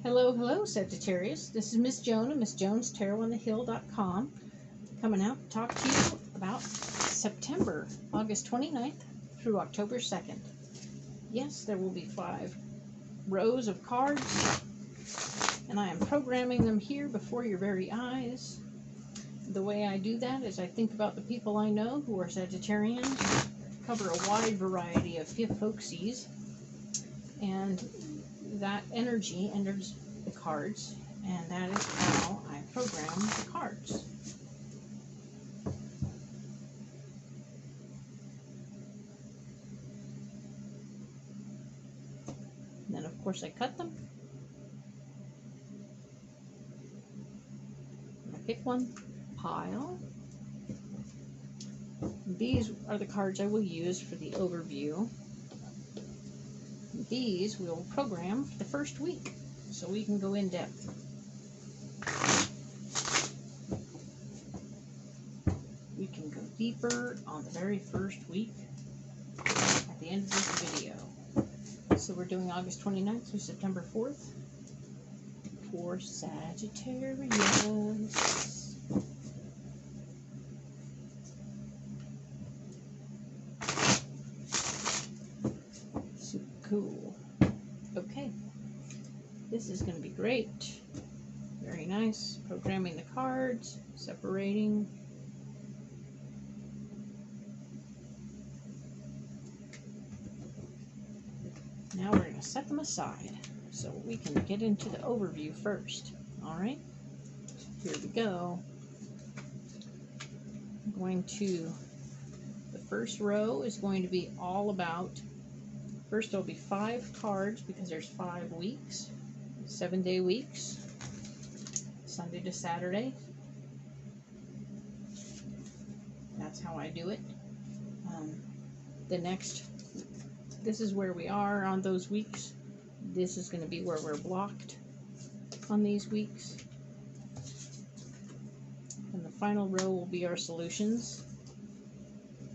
Hello, hello, Sagittarius. This is Miss Joan of MissJonesTarotOnTheHill.com coming out to talk to you about September, August 29th through October 2nd. Yes, there will be 5 rows of cards, and I am programming them here before your very eyes. The way I do that is I think about the people I know who are Sagittarians, cover a wide variety of folksies, and that energy enters the cards, and that is how I program the cards. And then, of course, I cut them. I pick one, pile. These are the cards I will use for the overview. These we'll program for the first week, so we can go in depth. We can go deeper on the very first week at the end of this video. So we're doing August 29th through September 4th for Sagittarius. Cool. Okay, this is going to be great. Very nice. Programming the cards, separating. Now we're going to set them aside so we can get into the overview first. Alright, here we go. I'm going to, the first row is going to be all about. First, there'll be 5 cards because there's 5 weeks, 7-day weeks, Sunday to Saturday. That's how I do it. This is where we are on those weeks. This is going to be where we're blocked on these weeks. And the final row will be our solutions,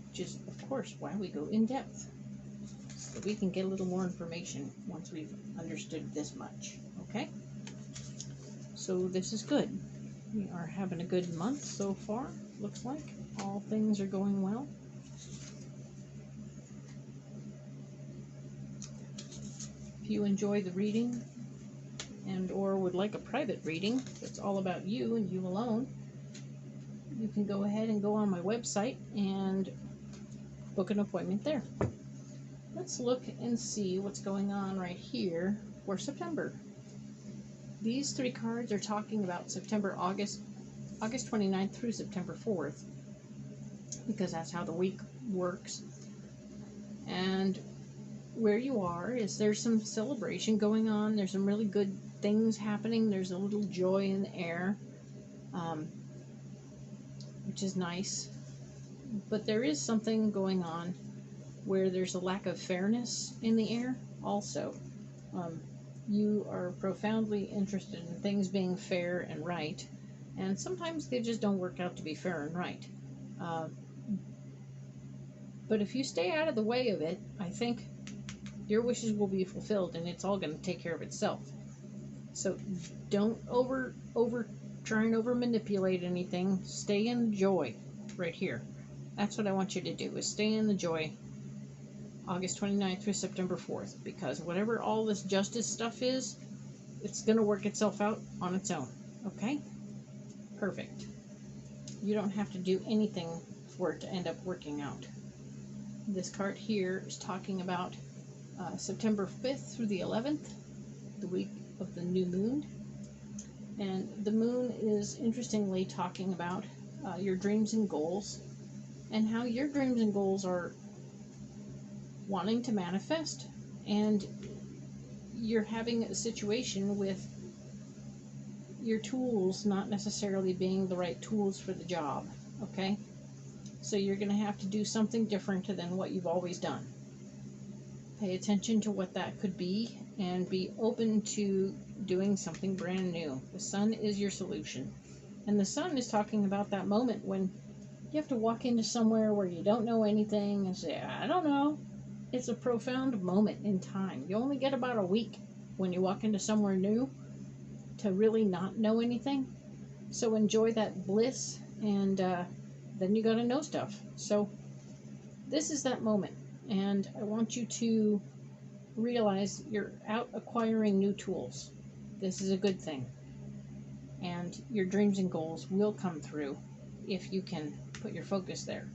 which is, of course, why we go in depth. So we can get a little more information once we've understood this much, okay? So this is good. We are having a good month so far, looks like. All things are going well. If you enjoy the reading and or would like a private reading that's all about you and you alone, you can go ahead and go on my website and book an appointment there. Let's look and see what's going on right here for September. These 3 cards are talking about August 29th through September 4th, because that's how the week works. And where you are is there's some celebration going on. There's some really good things happening. There's a little joy in the air, which is nice. But there is something going on where there's a lack of fairness in the air also. You are profoundly interested in things being fair and right, and sometimes they just don't work out to be fair and right. But if you stay out of the way of it, I think your wishes will be fulfilled, and it's all going to take care of itself. So don't try and over manipulate anything. Stay in joy right here. That's what I want you to do, is stay in the joy August 29th through September 4th, because whatever all this justice stuff is, it's going to work itself out on its own, okay? Perfect. You don't have to do anything for it to end up working out. This card here is talking about September 5th through the 11th, the week of the new moon. And the moon is interestingly talking about your dreams and goals, and how your dreams and goals are wanting to manifest, and you're having a situation with your tools not necessarily being the right tools for the job, okay? So you're going to have to do something different than what you've always done. Pay attention to what that could be, and be open to doing something brand new. The sun is your solution, and the sun is talking about that moment when you have to walk into somewhere where you don't know anything and say, I don't know. It's a profound moment in time. You only get about a week when you walk into somewhere new, to really not know anything. So enjoy that bliss, and then you got to know stuff. So this is that moment, and I want you to realize you're out acquiring new tools. This is a good thing, and your dreams and goals will come through if you can put your focus there.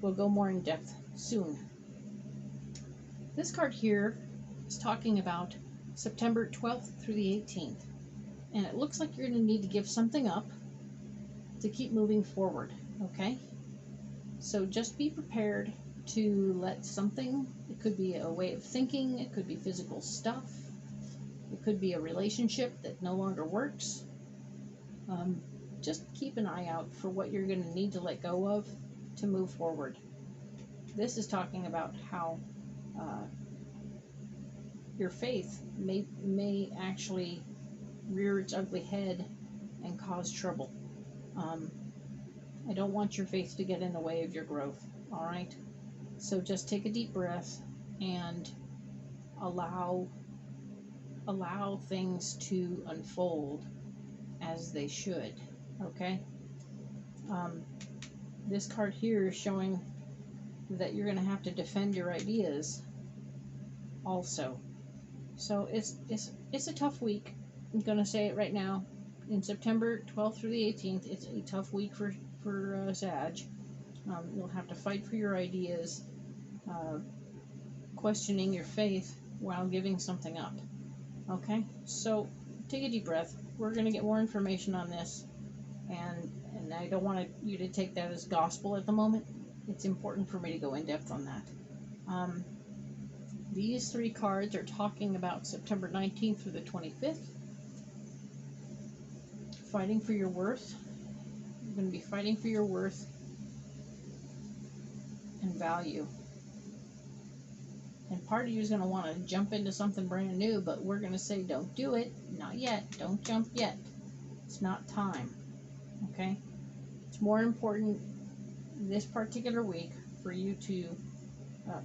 We'll go more in depth soon. This card here is talking about September 12th through the 18th, and it looks like you're going to need to give something up to keep moving forward, okay? So just be prepared to let something, it could be a way of thinking, it could be physical stuff, it could be a relationship that no longer works. Just keep an eye out for what you're going to need to let go of to move forward. This is talking about how your faith may actually rear its ugly head and cause trouble. I don't want your faith to get in the way of your growth, all right? So just take a deep breath and allow things to unfold as they should, okay? This card here is showing that you're going to have to defend your ideas also. So it's a tough week. I'm going to say it right now. In September 12th through the 18th, it's a tough week for Sag. You'll have to fight for your ideas, questioning your faith while giving something up. Okay? So take a deep breath. We're going to get more information on this, and I don't want you to take that as gospel at the moment. It's important for me to go in depth on that. These three cards are talking about September 19th through the 25th. Fighting for your worth. You're going to be fighting for your worth and value. And part of you is going to want to jump into something brand new, but we're going to say don't do it. Not yet. Don't jump yet. It's not time. Okay? It's more important this particular week for you to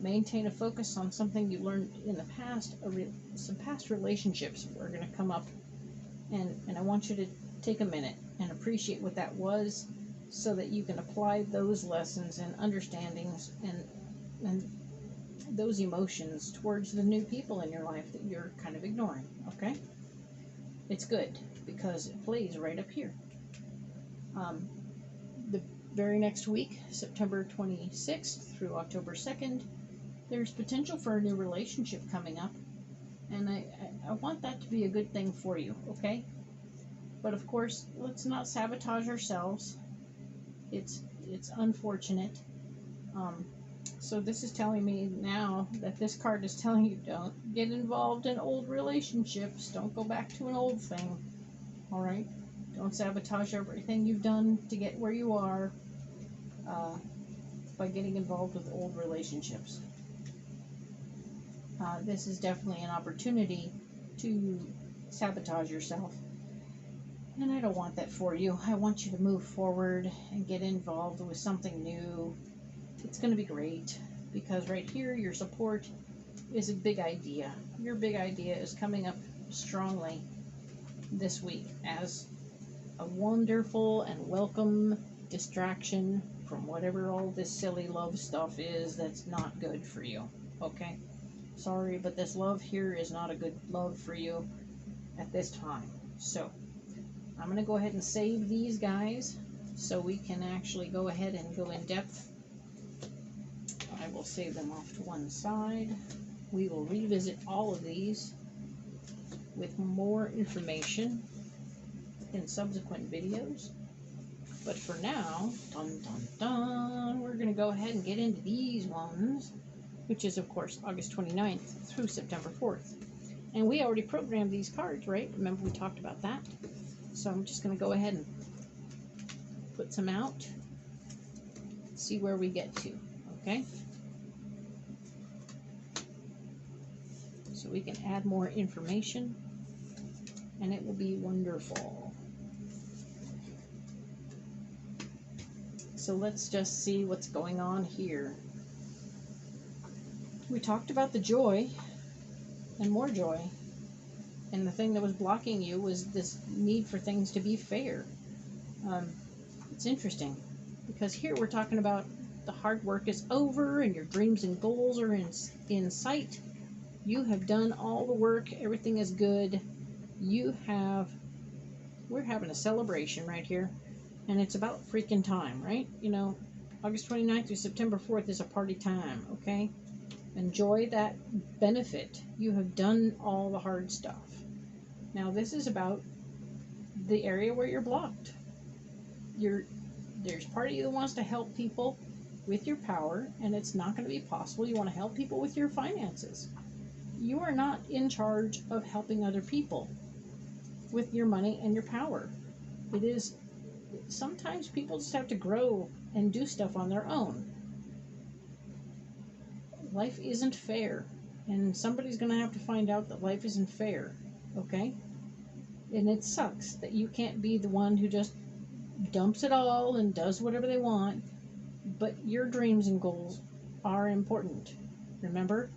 maintain a focus on something you learned in the past. Some past relationships are going to come up, and I want you to take a minute and appreciate what that was, so that you can apply those lessons and understandings and those emotions towards the new people in your life that you're kind of ignoring, okay? It's good because it plays right up here. The very next week, September 26th through October 2nd, there's potential for a new relationship coming up, and I want that to be a good thing for you, okay? But of course, let's not sabotage ourselves. It's unfortunate. So this is telling me now that this card is telling you don't get involved in old relationships. Don't go back to an old thing. All right? Don't sabotage everything you've done to get where you are by getting involved with old relationships. This is definitely an opportunity to sabotage yourself. And I don't want that for you. I want you to move forward and get involved with something new. It's going to be great, because right here, your support is a big idea. Your big idea is coming up strongly this week as a wonderful and welcome distraction from whatever all this silly love stuff is that's not good for you. Okay? Sorry, but this love here is not a good love for you at this time. So I'm going to go ahead and save these guys so we can actually go ahead and go in depth. I will save them off to one side. We will revisit all of these with more information in subsequent videos. But for now, dun dun dun, we're going to go ahead and get into these ones, which is, of course, August 29th through September 4th. And we already programmed these cards, right? Remember we talked about that? So I'm just going to go ahead and put some out, see where we get to, okay? So we can add more information, and it will be wonderful. So let's just see what's going on here. We talked about the joy and more joy. And the thing that was blocking you was this need for things to be fair. It's interesting because here we're talking about the hard work is over and your dreams and goals are in sight. You have done all the work. Everything is good. We're having a celebration right here. And it's about freaking time, right? You know, August 29th through September 4th is a party time, okay? Enjoy that benefit. You have done all the hard stuff. Now this is about the area where you're blocked. There's part of you that wants to help people with your power, and it's not going to be possible. You want to help people with your finances. You are not in charge of helping other people with your money and your power. It is, sometimes people just have to grow and do stuff on their own. Life isn't fair, and somebody's going to have to find out that life isn't fair, okay? And it sucks that you can't be the one who just dumps it all and does whatever they want, but your dreams and goals are important. Remember?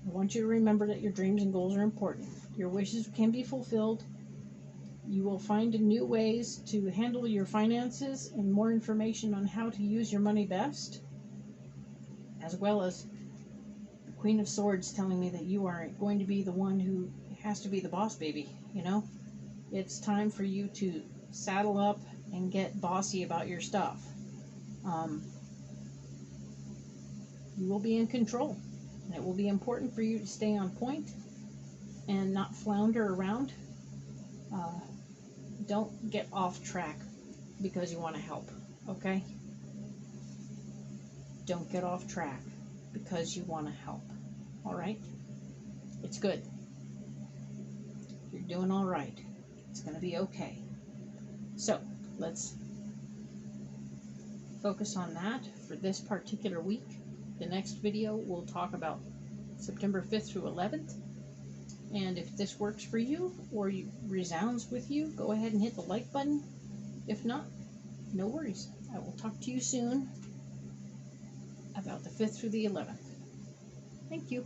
I want you to remember that your dreams and goals are important. Your wishes can be fulfilled. You will find new ways to handle your finances and more information on how to use your money best, as well as the Queen of Swords telling me that you are going to be the one who has to be the boss baby, you know? It's time for you to saddle up and get bossy about your stuff. You will be in control, and it will be important for you to stay on point and not flounder around. Don't get off track because you want to help, okay? Don't get off track because you want to help, all right? It's good. You're doing all right. It's going to be okay. So, let's focus on that for this particular week. The next video we'll talk about September 5th through 11th. And if this works for you or resounds with you, go ahead and hit the like button. If not, no worries. I will talk to you soon about the 5th through the 11th. Thank you.